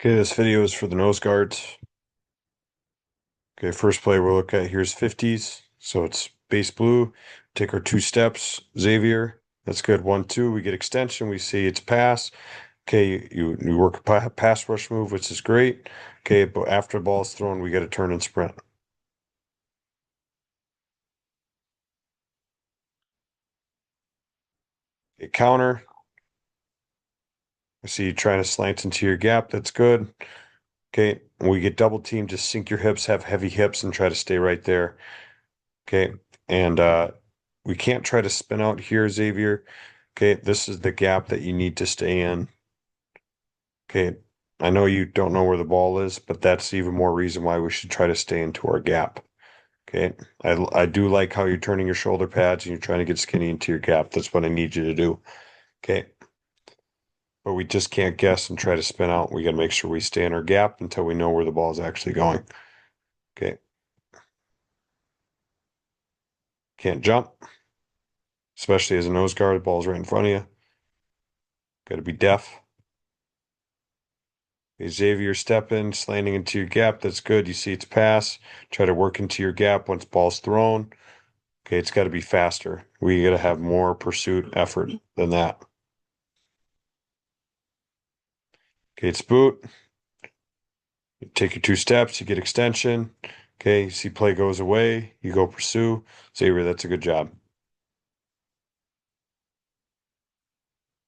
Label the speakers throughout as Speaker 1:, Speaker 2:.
Speaker 1: Okay, this video is for the nose guards. Okay, first play we'll look at here's 50s. So it's base blue. Take our two steps. Xavier. That's good. 1, 2. We get extension. We see it's pass. Okay, you work a pass rush move, which is great. Okay, but after the ball is thrown, we got to turn and sprint. Okay, counter. I see you trying to slant into your gap. That's good. Okay, when we get double team, just sink your hips, have heavy hips, and try to stay right there. Okay, and we can't try to spin out here, Xavier. Okay, this is the gap that you need to stay in. Okay, I know you don't know where the ball is, but that's even more reason why we should try to stay into our gap. Okay, I do like how you're turning your shoulder pads and you're trying to get skinny into your gap. That's what I need you to do. Okay, but we just can't guess and try to spin out. We got to make sure we stay in our gap until we know where the ball is actually going. Okay, can't jump, especially as a nose guard. The ball's right in front of you. Got to be deaf. Okay, Xavier step in, slanting into your gap. That's good. You see it's pass. Try to work into your gap once ball's thrown. Okay, it's got to be faster. We got to have more pursuit effort than that. Okay, it's boot. You take your two steps, you get extension. Okay, you see play goes away. You go pursue. Xavier, that's a good job.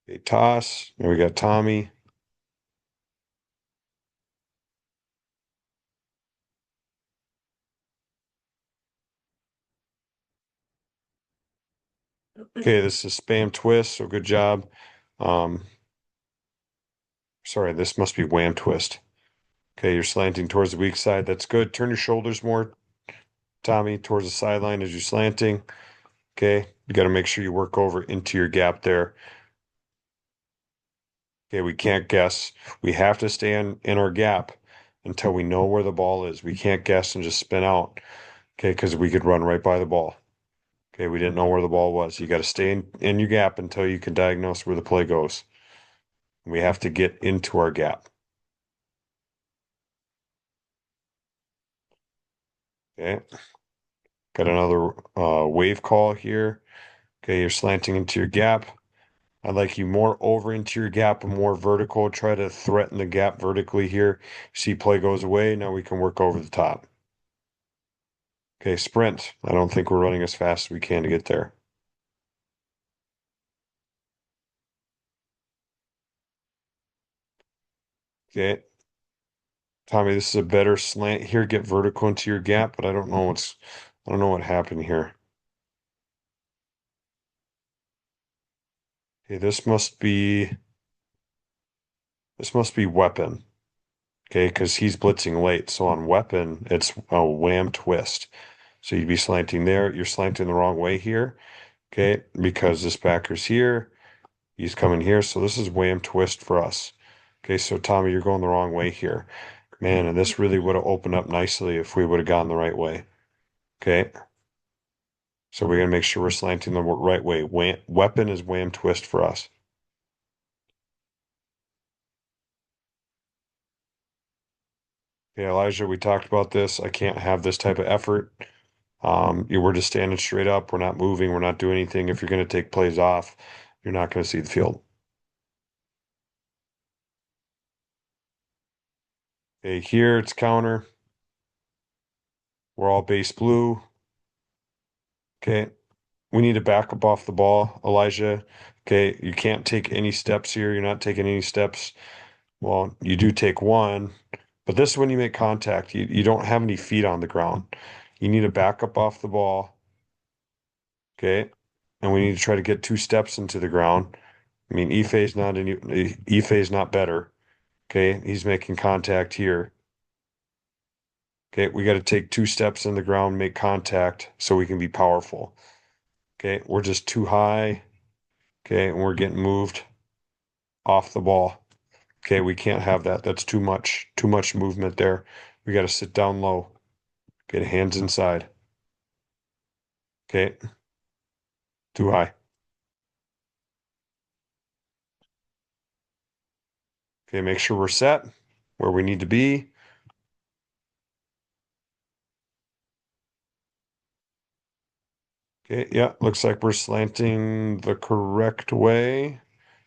Speaker 1: Okay, toss. There we got Tommy. Okay, this is spam twist, so good job. Um, sorry, this must be wham twist. Okay, you're slanting towards the weak side. That's good. Turn your shoulders more, Tommy, towards the sideline as you're slanting. Okay, you got to make sure you work over into your gap there. Okay, we can't guess. We have to stay in our gap until we know where the ball is. We can't guess and just spin out. Okay, because we could run right by the ball. Okay, we didn't know where the ball was. You got to stay in your gap until you can diagnose where the play goes. We have to get into our gap. Okay, got another wave call here. Okay, you're slanting into your gap. I'd like you more over into your gap and more vertical. Try to threaten the gap vertically here. See play goes away. Now we can work over the top. Okay, sprint. I don't think we're running as fast as we can to get there. Okay, Tommy, this is a better slant here. Get vertical into your gap, but I don't know what happened here. Okay, this must be weapon. Okay, because he's blitzing late. So on weapon, it's a wham twist. So you'd be slanting there. You're slanting the wrong way here. Okay, because this backer's here. He's coming here. So this is wham twist for us. Okay, so Tommy, you're going the wrong way here. Man, and this really would have opened up nicely if we would have gone the right way. Okay, so we're gonna make sure we're slanting the right way. Weapon is wham twist for us. Okay, Elijah, we talked about this. I can't have this type of effort. We're just standing straight up. We're not moving. We're not doing anything. If you're going to take plays off, you're not going to see the field. Okay, here it's counter. We're all base blue. Okay, we need to back up off the ball, Elijah. Okay, you can't take any steps here. You're not taking any steps. Well, you do take one, but this is when you make contact. You don't have any feet on the ground. You need to back up off the ball. Okay, and we need to try to get two steps into the ground. I mean, Ife's not better. Okay, he's making contact here. Okay, we got to take two steps in the ground, make contact so we can be powerful. Okay, we're just too high. Okay, and we're getting moved off the ball. Okay, we can't have that. That's too much movement there. We got to sit down low. Get hands inside. Okay, too high. Okay, make sure we're set. where we need to be. Okay, yeah, looks like we're slanting the correct way.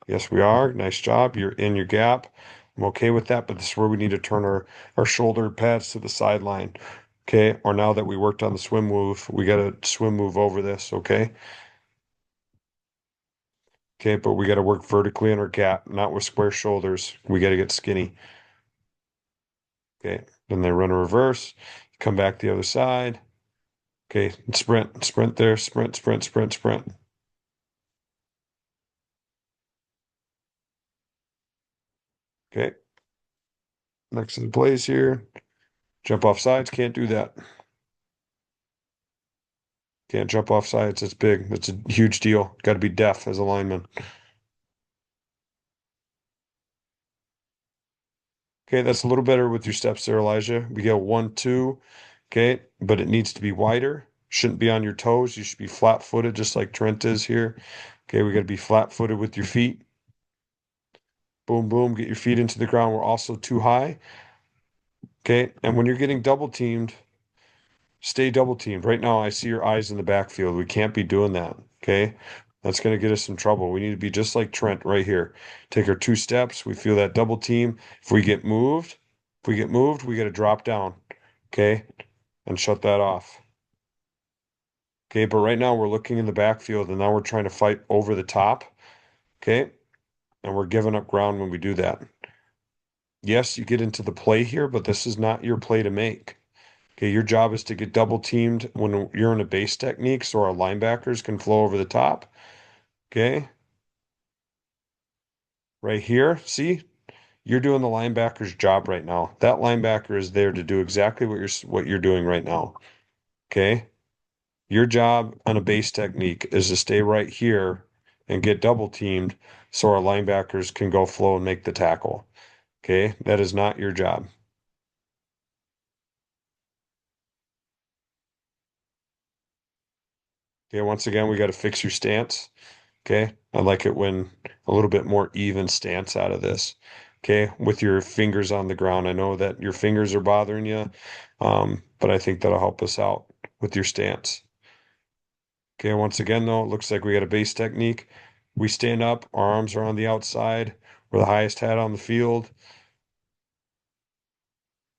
Speaker 1: Yes, we are. Nice job. You're in your gap. I'm okay with that, but this is where we need to turn our shoulder pads to the sideline. Okay, or now that we worked on the swim move, we got to swim move over this. Okay. Okay, but we got to work vertically in our gap, not with square shoulders. We got to get skinny. Okay, then they run a reverse, come back the other side. Okay, sprint, sprint there, sprint, sprint, sprint, sprint. Okay, next to the plays here. Jump off sides, can't do that. Can't jump off sides. It's big. It's a huge deal. Got to be def as a lineman. Okay, that's a little better with your steps there, Elijah. We go 1, 2. Okay, but it needs to be wider. Shouldn't be on your toes. You should be flat-footed, just like Trent is here. Okay, we got to be flat-footed with your feet. Boom, boom. Get your feet into the ground. We're also too high. Okay, and when you're getting double teamed, stay double teamed. Right now, I see your eyes in the backfield. We can't be doing that. Okay. That's going to get us in trouble. We need to be just like Trent right here. Take our 2 steps. We feel that double team. If we get moved, we got to drop down. Okay. And shut that off. Okay. But right now we're looking in the backfield and now we're trying to fight over the top. Okay. And we're giving up ground when we do that. Yes, you get into the play here, but this is not your play to make. Okay, your job is to get double teamed when you're in a base technique so our linebackers can flow over the top. Okay, right here. See, you're doing the linebacker's job right now. That linebacker is there to do exactly what you're doing right now. Okay, your job on a base technique is to stay right here and get double teamed so our linebackers can go flow and make the tackle. Okay, that is not your job. Okay, once again, we got to fix your stance. Okay. I like it when a little bit more even stance out of this. Okay. With your fingers on the ground. I know that your fingers are bothering you, but I think that'll help us out with your stance. Okay. Once again, though, it looks like we got a base technique. We stand up, our arms are on the outside. We're the highest hat on the field.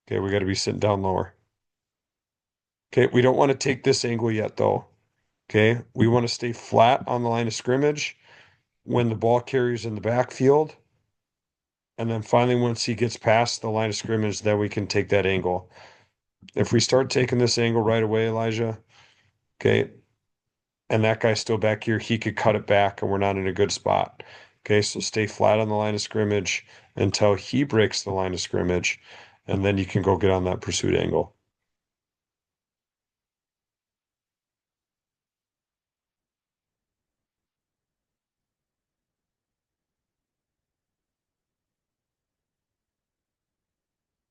Speaker 1: Okay. We got to be sitting down lower. Okay. We don't want to take this angle yet, though. Okay. We want to stay flat on the line of scrimmage when the ball carrier's in the backfield. And then finally, once he gets past the line of scrimmage, then we can take that angle. If we start taking this angle right away, Elijah, okay, and that guy's still back here, he could cut it back and we're not in a good spot. Okay, so stay flat on the line of scrimmage until he breaks the line of scrimmage, and then you can go get on that pursuit angle.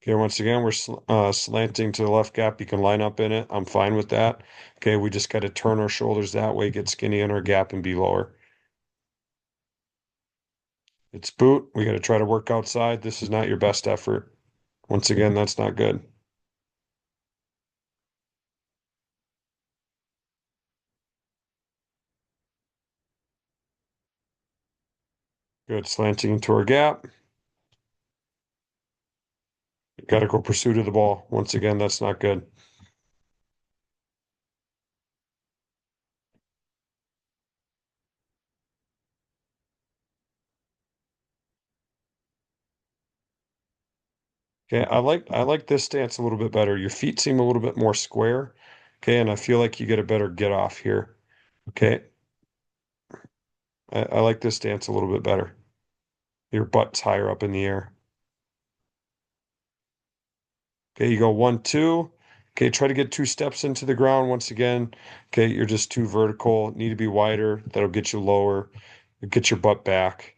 Speaker 1: Okay, once again, we're slanting to the left gap. You can line up in it. I'm fine with that. Okay, we just got to turn our shoulders that way, get skinny in our gap, and be lower. It's boot. We got to try to work outside. This is not your best effort. Once again, that's not good. Good. Slanting into our gap. Got to go pursuit of the ball. Once again, that's not good. Okay, I like this stance a little bit better. Your feet seem a little bit more square. Okay, and I feel like you get a better get off here. Okay, I like this stance a little bit better. Your butt's higher up in the air. Okay, you go 1, 2. Okay, try to get 2 steps into the ground once again. Okay, you're just too vertical. Need to be wider. That'll get you lower. Get your butt back.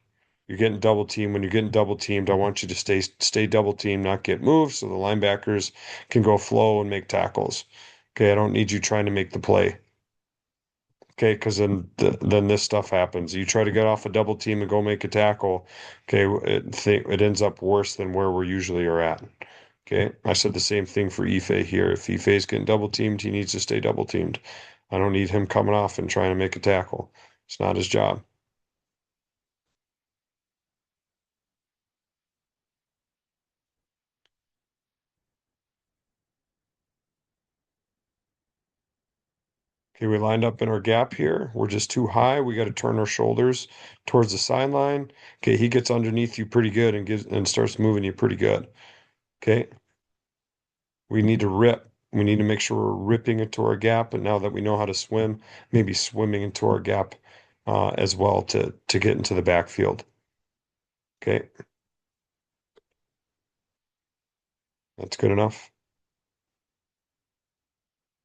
Speaker 1: You're getting double teamed. When you're getting double teamed, I want you to stay double teamed, not get moved, so the linebackers can go flow and make tackles. Okay, I don't need you trying to make the play. Okay, because then this stuff happens. You try to get off a double team and go make a tackle. Okay, it ends up worse than where we usually are at. Okay, I said the same thing for Ife here. If Ife's getting double teamed, he needs to stay double teamed. I don't need him coming off and trying to make a tackle. It's not his job. Okay, we lined up in our gap here. We're just too high. We got to turn our shoulders towards the sideline. Okay, he gets underneath you pretty good and gives and starts moving you pretty good. Okay, we need to rip. We need to make sure we're ripping into our gap. And now that we know how to swim, maybe swimming into our gap as well to get into the backfield. Okay, that's good enough.